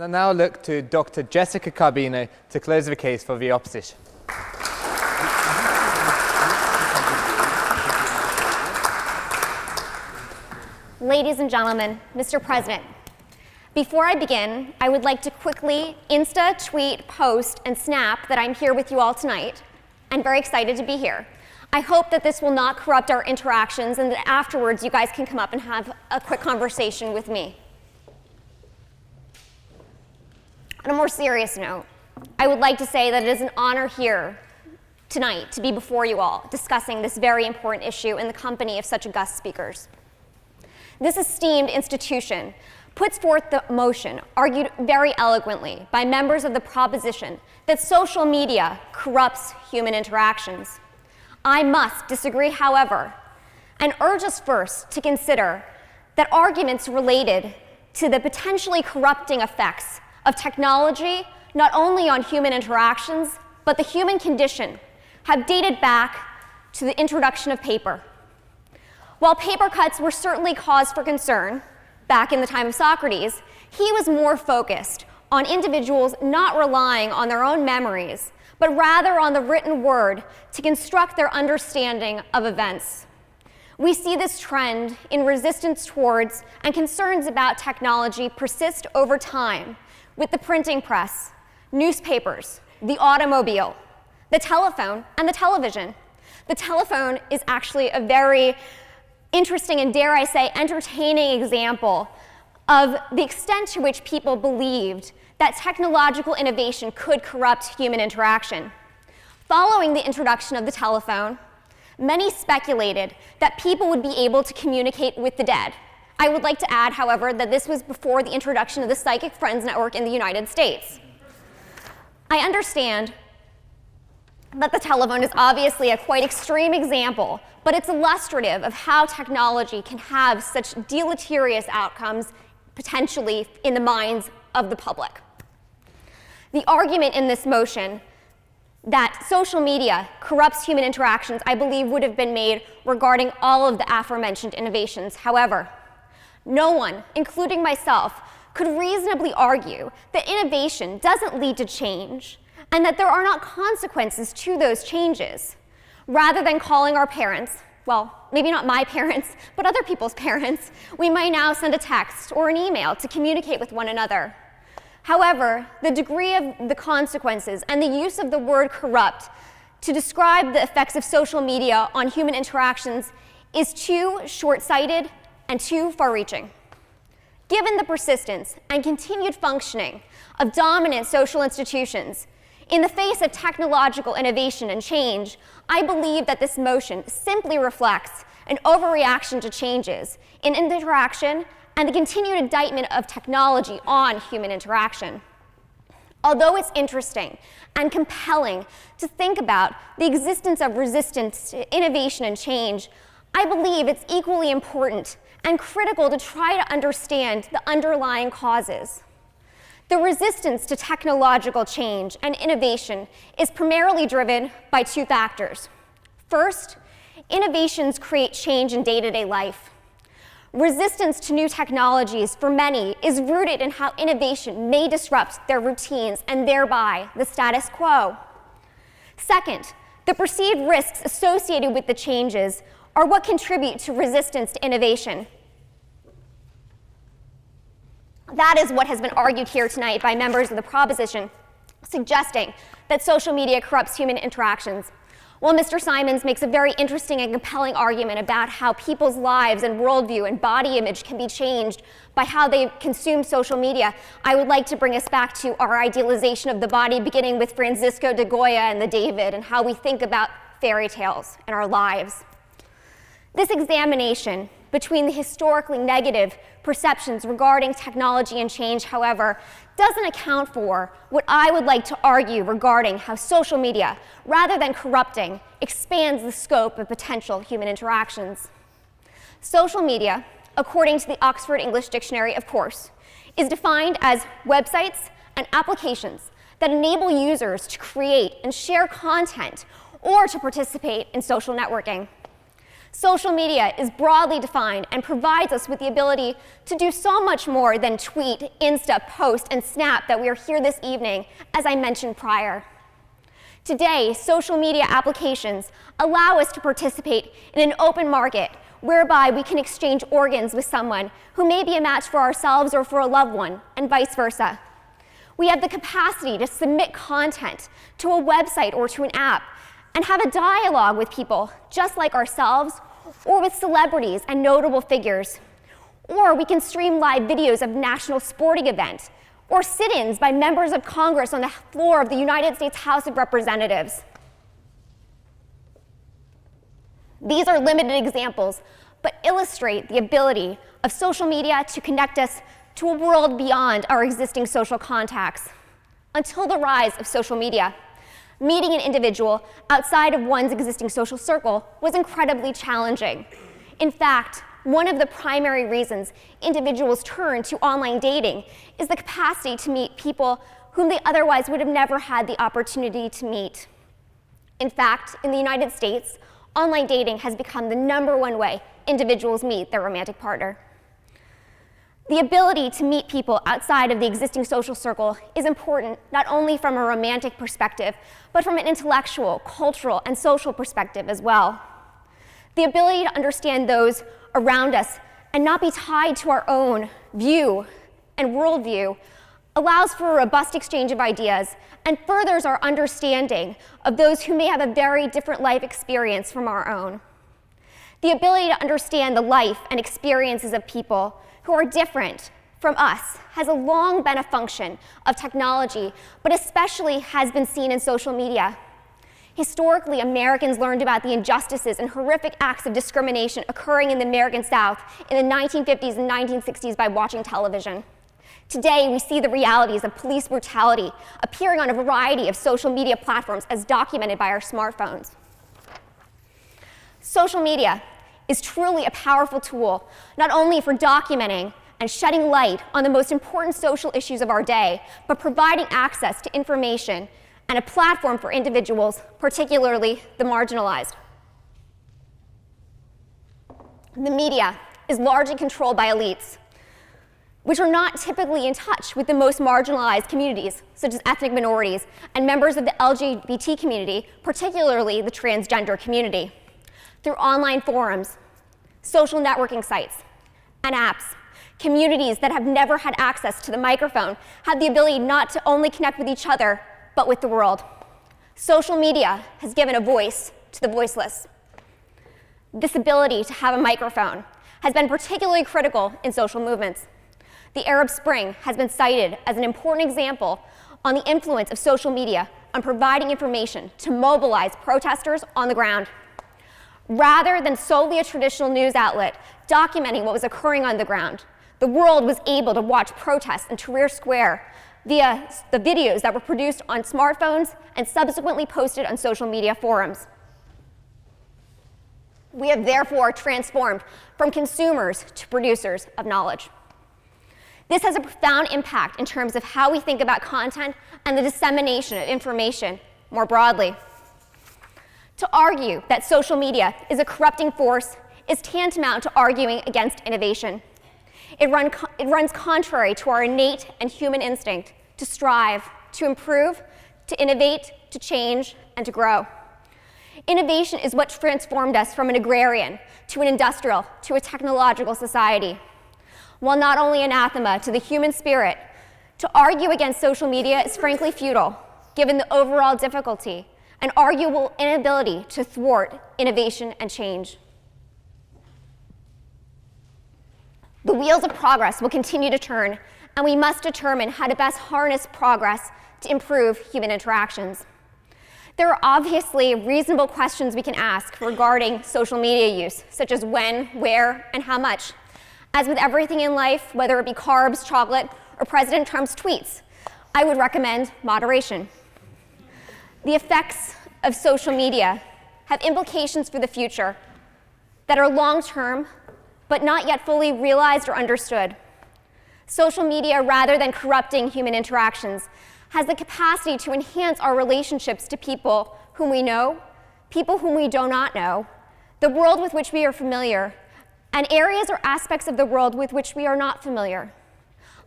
I now look to Dr. Jessica Carbino to close the case for the opposition. Ladies and gentlemen, Mr. President, before I begin, I would like to quickly Insta, tweet, post, and snap that I'm here with you all tonight. I'm very excited to be here. I hope that this will not corrupt our interactions and that afterwards you guys can come up and have a quick conversation with me. On a more serious note, I would like to say that it is an honor here tonight to be before you all discussing this very important issue in the company of such august speakers. This esteemed institution puts forth the motion, argued very eloquently by members of the proposition that social media corrupts human interactions. I must disagree, however, and urge us first to consider that arguments related to the potentially corrupting effects of technology, not only on human interactions, but the human condition, have dated back to the introduction of paper. While paper cuts were certainly cause for concern back in the time of Socrates, he was more focused on individuals not relying on their own memories, but rather on the written word to construct their understanding of events. We see this trend in resistance towards and concerns about technology persist over time with the printing press, newspapers, the automobile, the telephone, and the television. The telephone is actually a very interesting and, dare I say, entertaining example of the extent to which people believed that technological innovation could corrupt human interaction. Following the introduction of the telephone, many speculated that people would be able to communicate with the dead. I would like to add, however, that this was before the introduction of the Psychic Friends Network in the United States. I understand that the telephone is obviously a quite extreme example, but it's illustrative of how technology can have such deleterious outcomes potentially in the minds of the public. The argument in this motion that social media corrupts human interactions, I believe, would have been made regarding all of the aforementioned innovations. However, no one, including myself, could reasonably argue that innovation doesn't lead to change and that there are not consequences to those changes. Rather than calling our parents, well, maybe not my parents, but other people's parents, we might now send a text or an email to communicate with one another. However, the degree of the consequences and the use of the word corrupt to describe the effects of social media on human interactions is too short-sighted and too far-reaching. Given the persistence and continued functioning of dominant social institutions, in the face of technological innovation and change, I believe that this motion simply reflects an overreaction to changes in interaction and the continued indictment of technology on human interaction. Although it's interesting and compelling to think about the existence of resistance to innovation and change, I believe it's equally important and critical to try to understand the underlying causes. The resistance to technological change and innovation is primarily driven by two factors. First, innovations create change in day-to-day life. Resistance to new technologies for many is rooted in how innovation may disrupt their routines and thereby the status quo. Second, the perceived risks associated with the changes are what contribute to resistance to innovation. That is what has been argued here tonight by members of the proposition, suggesting that social media corrupts human interactions. While Mr. Simons makes a very interesting and compelling argument about how people's lives and worldview and body image can be changed by how they consume social media, I would like to bring us back to our idealization of the body, beginning with Francisco de Goya and the David, and how we think about fairy tales in our lives. This examination between the historically negative perceptions regarding technology and change, however, doesn't account for what I would like to argue regarding how social media, rather than corrupting, expands the scope of potential human interactions. Social media, according to the Oxford English Dictionary, of course, is defined as websites and applications that enable users to create and share content or to participate in social networking. Social media is broadly defined and provides us with the ability to do so much more than tweet, Insta, post, and snap that we are here this evening, as I mentioned prior. Today, social media applications allow us to participate in an open market whereby we can exchange organs with someone who may be a match for ourselves or for a loved one, and vice versa. We have the capacity to submit content to a website or to an app and have a dialogue with people just like ourselves or with celebrities and notable figures. Or we can stream live videos of national sporting events or sit-ins by members of Congress on the floor of the United States House of Representatives. These are limited examples, but illustrate the ability of social media to connect us to a world beyond our existing social contacts. Until the rise of social media, meeting an individual outside of one's existing social circle was incredibly challenging. In fact, one of the primary reasons individuals turn to online dating is the capacity to meet people whom they otherwise would have never had the opportunity to meet. In fact, in the United States, online dating has become the #1 way individuals meet their romantic partner. The ability to meet people outside of the existing social circle is important not only from a romantic perspective, but from an intellectual, cultural, and social perspective as well. The ability to understand those around us and not be tied to our own view and worldview allows for a robust exchange of ideas and furthers our understanding of those who may have a very different life experience from our own. The ability to understand the life and experiences of people who are different from us has long been a function of technology, but especially has been seen in social media. Historically, Americans learned about the injustices and horrific acts of discrimination occurring in the American South in the 1950s and 1960s by watching television. Today, we see the realities of police brutality appearing on a variety of social media platforms as documented by our smartphones. Social media is truly a powerful tool, not only for documenting and shedding light on the most important social issues of our day, but providing access to information and a platform for individuals, particularly the marginalized. The media is largely controlled by elites, which are not typically in touch with the most marginalized communities, such as ethnic minorities and members of the LGBT community, particularly the transgender community. Through online forums, social networking sites, and apps, communities that have never had access to the microphone have the ability not to only connect with each other, but with the world. Social media has given a voice to the voiceless. This ability to have a microphone has been particularly critical in social movements. The Arab Spring has been cited as an important example on the influence of social media on providing information to mobilize protesters on the ground. Rather than solely a traditional news outlet documenting what was occurring on the ground, the world was able to watch protests in Tahrir Square via the videos that were produced on smartphones and subsequently posted on social media forums. We have therefore transformed from consumers to producers of knowledge. This has a profound impact in terms of how we think about content and the dissemination of information more broadly. To argue that social media is a corrupting force is tantamount to arguing against innovation. It runs contrary to our innate and human instinct to strive, to improve, to innovate, to change, and to grow. Innovation is what transformed us from an agrarian to an industrial to a technological society. While not only anathema to the human spirit, to argue against social media is frankly futile, given the overall difficulty and arguable inability to thwart innovation and change. The wheels of progress will continue to turn, and we must determine how to best harness progress to improve human interactions. There are obviously reasonable questions we can ask regarding social media use, such as when, where, and how much. As with everything in life, whether it be carbs, chocolate, or President Trump's tweets, I would recommend moderation. The effects of social media have implications for the future that are long-term, but not yet fully realized or understood. Social media, rather than corrupting human interactions, has the capacity to enhance our relationships to people whom we know, people whom we do not know, the world with which we are familiar, and areas or aspects of the world with which we are not familiar.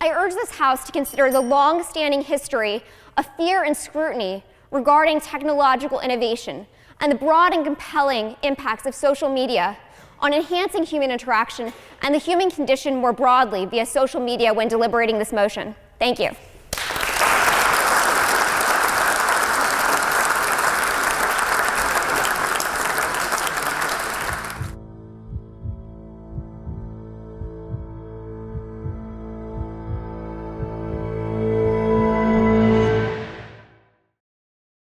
I urge this House to consider the long-standing history of fear and scrutiny regarding technological innovation and the broad and compelling impacts of social media on enhancing human interaction and the human condition more broadly via social media when deliberating this motion. Thank you.